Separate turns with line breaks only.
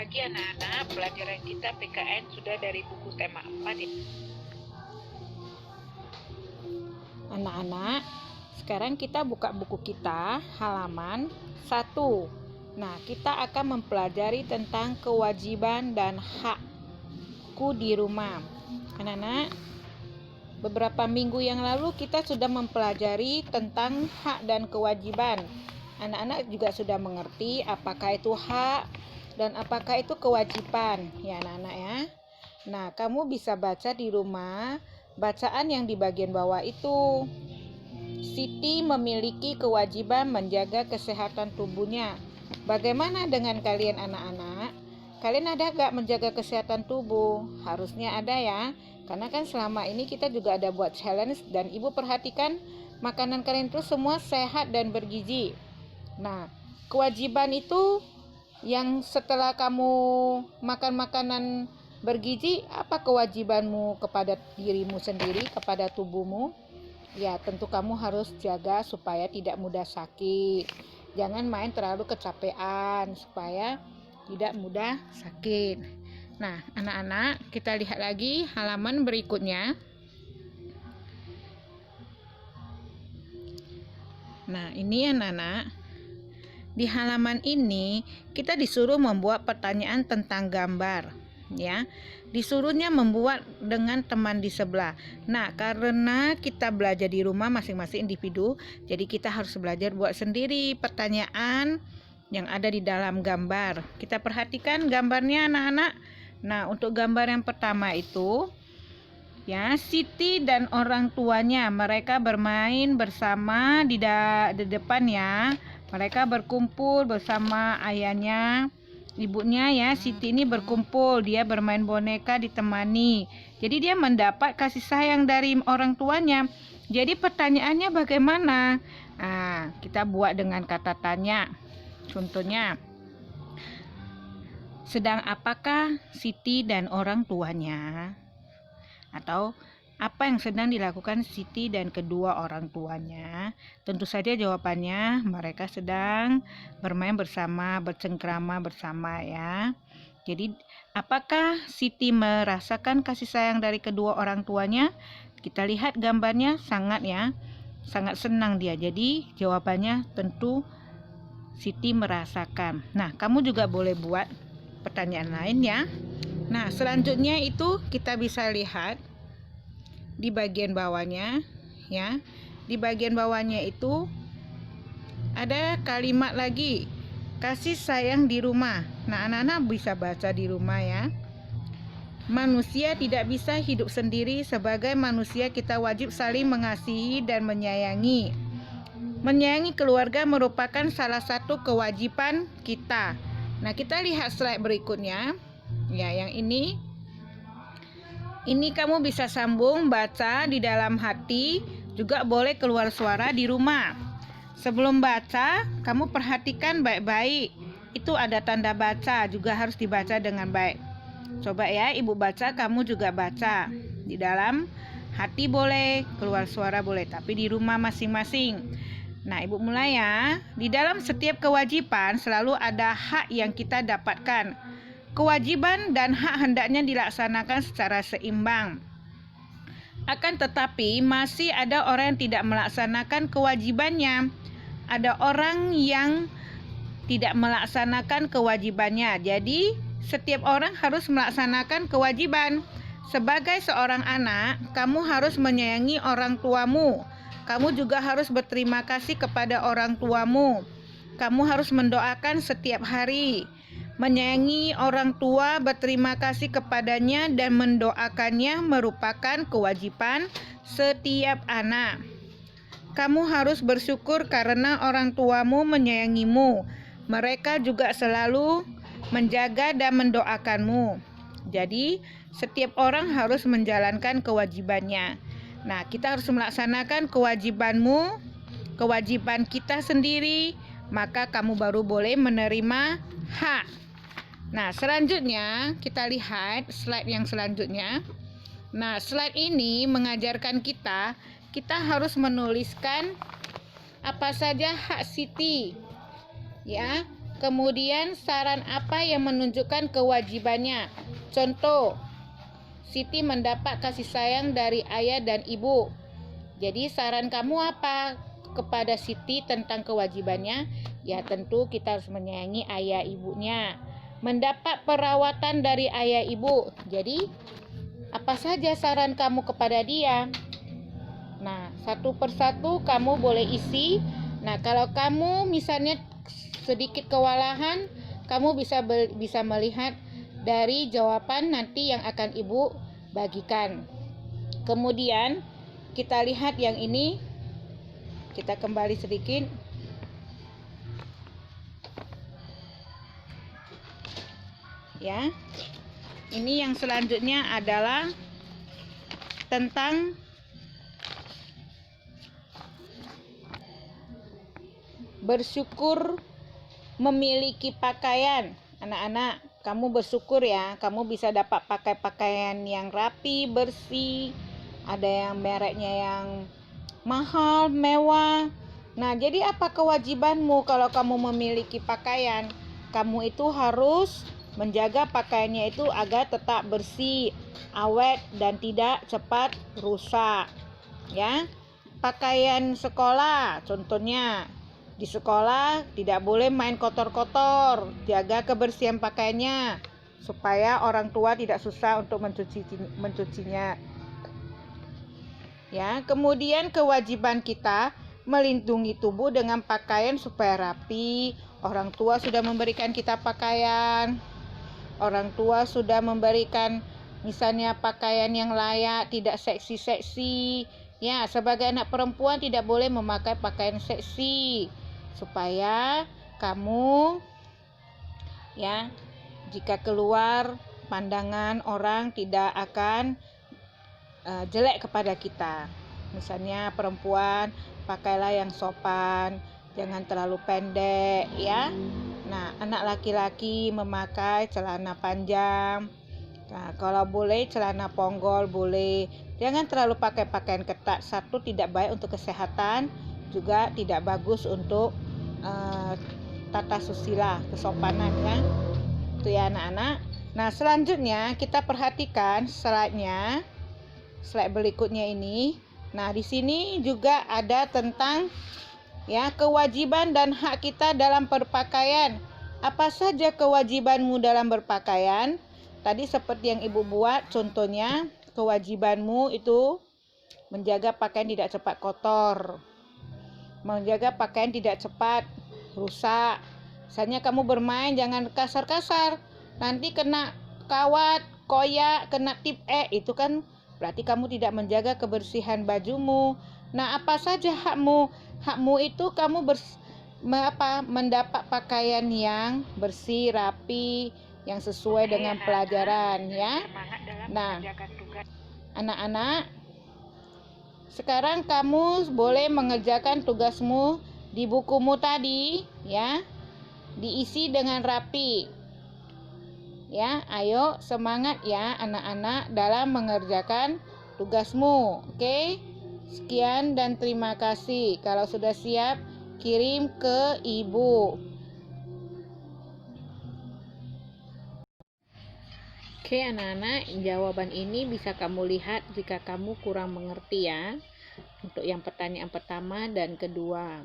lagi anak-anak, pelajaran kita PKN sudah dari buku tema 4 ya.
Anak-anak, sekarang kita buka buku kita halaman 1. Nah, kita akan mempelajari tentang kewajiban dan hakku di rumah. Anak-anak, beberapa minggu yang lalu kita sudah mempelajari tentang hak dan kewajiban. Anak-anak juga sudah mengerti apakah itu hak dan apakah itu kewajiban, ya anak-anak ya. Nah, kamu bisa baca di rumah bacaan yang di bagian bawah itu. Siti memiliki kewajiban menjaga kesehatan tubuhnya. Bagaimana dengan kalian anak-anak? Kalian ada gak menjaga kesehatan tubuh? Harusnya ada ya. Karena kan selama ini kita juga ada buat challenge dan ibu perhatikan makanan kalian itu semua sehat dan bergizi. Nah, kewajiban itu yang setelah kamu makan makanan bergizi, apa kewajibanmu kepada dirimu sendiri, kepada tubuhmu? Ya, tentu kamu harus jaga supaya tidak mudah sakit. Jangan main terlalu kecapean supaya tidak mudah sakit. Nah, anak-anak, kita lihat lagi halaman berikutnya. Nah, ini anak-anak. Di halaman ini kita disuruh membuat pertanyaan tentang gambar, ya. Disuruhnya membuat dengan teman di sebelah. Nah, karena kita belajar di rumah masing-masing individu, jadi kita harus belajar buat sendiri pertanyaan yang ada di dalam gambar. Kita perhatikan gambarnya anak-anak. Nah, untuk gambar yang pertama itu, ya, Siti dan orang tuanya, mereka bermain bersama di depan ya. Mereka berkumpul bersama ayahnya, ibunya ya. Siti ini berkumpul, dia bermain boneka ditemani. Jadi dia mendapat kasih sayang dari orang tuanya. Jadi pertanyaannya bagaimana? Nah, kita buat dengan kata tanya. Contohnya, sedang apakah Siti dan orang tuanya? Atau apa yang sedang dilakukan Siti dan kedua orang tuanya? Tentu saja jawabannya mereka sedang bermain bersama, bercengkrama bersama ya. Jadi apakah Siti merasakan kasih sayang dari kedua orang tuanya? Kita lihat gambarnya sangat senang dia. Jadi jawabannya tentu Siti merasakan. Nah, kamu juga boleh buat pertanyaan lain ya. Nah, selanjutnya itu kita bisa lihat di bagian bawahnya ya. Di bagian bawahnya itu ada kalimat lagi, kasih sayang di rumah. Nah, anak-anak bisa baca di rumah ya. Manusia tidak bisa hidup sendiri. Sebagai manusia kita wajib saling mengasihi dan menyayangi. Menyayangi keluarga merupakan salah satu kewajiban kita. Nah, kita lihat slide berikutnya. Ya, yang ini kamu bisa sambung baca di dalam hati, juga boleh keluar suara di rumah. Sebelum baca, kamu perhatikan baik-baik. Itu ada tanda baca, juga harus dibaca dengan baik. Coba ya, ibu baca, kamu juga baca. Di dalam hati boleh, keluar suara boleh, tapi di rumah masing-masing. Nah, ibu mulai ya. Di dalam setiap kewajiban selalu ada hak yang kita dapatkan. Kewajiban dan hak hendaknya dilaksanakan secara seimbang. Akan tetapi masih ada orang yang tidak melaksanakan kewajibannya. Ada orang yang tidak melaksanakan kewajibannya. Jadi setiap orang harus melaksanakan kewajiban. Sebagai seorang anak, kamu harus menyayangi orang tuamu. Kamu juga harus berterima kasih kepada orang tuamu. Kamu harus mendoakan setiap hari. Menyayangi orang tua, berterima kasih kepadanya dan mendoakannya merupakan kewajiban setiap anak. Kamu harus bersyukur karena orang tuamu menyayangimu. Mereka juga selalu menjaga dan mendoakanmu. Jadi, setiap orang harus menjalankan kewajibannya. Nah, kita harus melaksanakan kewajibanmu, kewajiban kita sendiri, maka kamu baru boleh menerima hak. Nah, selanjutnya kita lihat slide yang selanjutnya. Nah, slide ini mengajarkan kita harus menuliskan apa saja hak Siti. Ya, Kemudian saran apa yang menunjukkan kewajibannya? Contoh, Siti mendapat kasih sayang dari ayah dan ibu. Jadi saran kamu apa kepada Siti tentang kewajibannya? Ya tentu kita harus menyayangi ayah ibunya. Mendapat perawatan dari ayah ibu. Jadi apa saja saran kamu kepada dia? Nah, satu persatu kamu boleh isi. Nah, kalau kamu misalnya sedikit kewalahan, kamu bisa melihat dari jawaban nanti yang akan Ibu bagikan. Kemudian kita lihat yang ini. Kita kembali sedikit. Ya. Ini yang selanjutnya adalah tentang bersyukur memiliki pakaian. Anak-anak, kamu bersyukur ya, kamu bisa dapat pakai pakaian yang rapi, bersih, ada yang mereknya yang mahal, mewah. Nah, jadi apa kewajibanmu kalau kamu memiliki pakaian? Kamu itu harus menjaga pakaiannya itu agar tetap bersih, awet, dan tidak cepat rusak. Ya, pakaian sekolah, contohnya di sekolah tidak boleh main kotor-kotor, jaga kebersihan pakaiannya supaya orang tua tidak susah untuk mencucinya. Ya, kemudian kewajiban kita melindungi tubuh dengan pakaian supaya rapi. Orang tua sudah memberikan kita pakaian. Orang tua sudah memberikan misalnya pakaian yang layak, tidak seksi-seksi. Ya, sebagai anak perempuan tidak boleh memakai pakaian seksi supaya kamu ya jika keluar pandangan orang tidak akan jelek kepada kita. Misalnya perempuan pakailah yang sopan, jangan terlalu pendek ya. Nah, anak laki-laki memakai celana panjang. Nah, kalau boleh celana ponggol boleh. Jangan terlalu pakai pakaian ketat. Satu, tidak baik untuk kesehatan, juga tidak bagus untuk tata susila, kesopanan ya. Itu ya anak-anak. Nah, selanjutnya kita perhatikan slide-nya. Slide berikutnya ini. Nah, di sini juga ada tentang ya kewajiban dan hak kita dalam berpakaian. Apa saja kewajibanmu dalam berpakaian? Tadi seperti yang Ibu buat, contohnya kewajibanmu itu menjaga pakaian tidak cepat kotor, menjaga pakaian tidak cepat rusak. Misalnya kamu bermain jangan kasar-kasar, nanti kena kawat, koyak, kena tip itu kan berarti kamu tidak menjaga kebersihan bajumu. Nah, apa saja hakmu? Hakmu itu kamu mendapat pakaian yang bersih, rapi, yang sesuai dengan pelajaran ya. Nah, anak-anak, sekarang kamu boleh mengerjakan tugasmu di bukumu tadi ya. Diisi dengan rapi. Ya, ayo semangat ya anak-anak dalam mengerjakan tugasmu. Oke? Sekian dan terima kasih. Kalau sudah siap, kirim ke Ibu. Oke anak-anak, jawaban ini bisa kamu lihat jika kamu kurang mengerti ya. Untuk yang pertanyaan pertama dan kedua.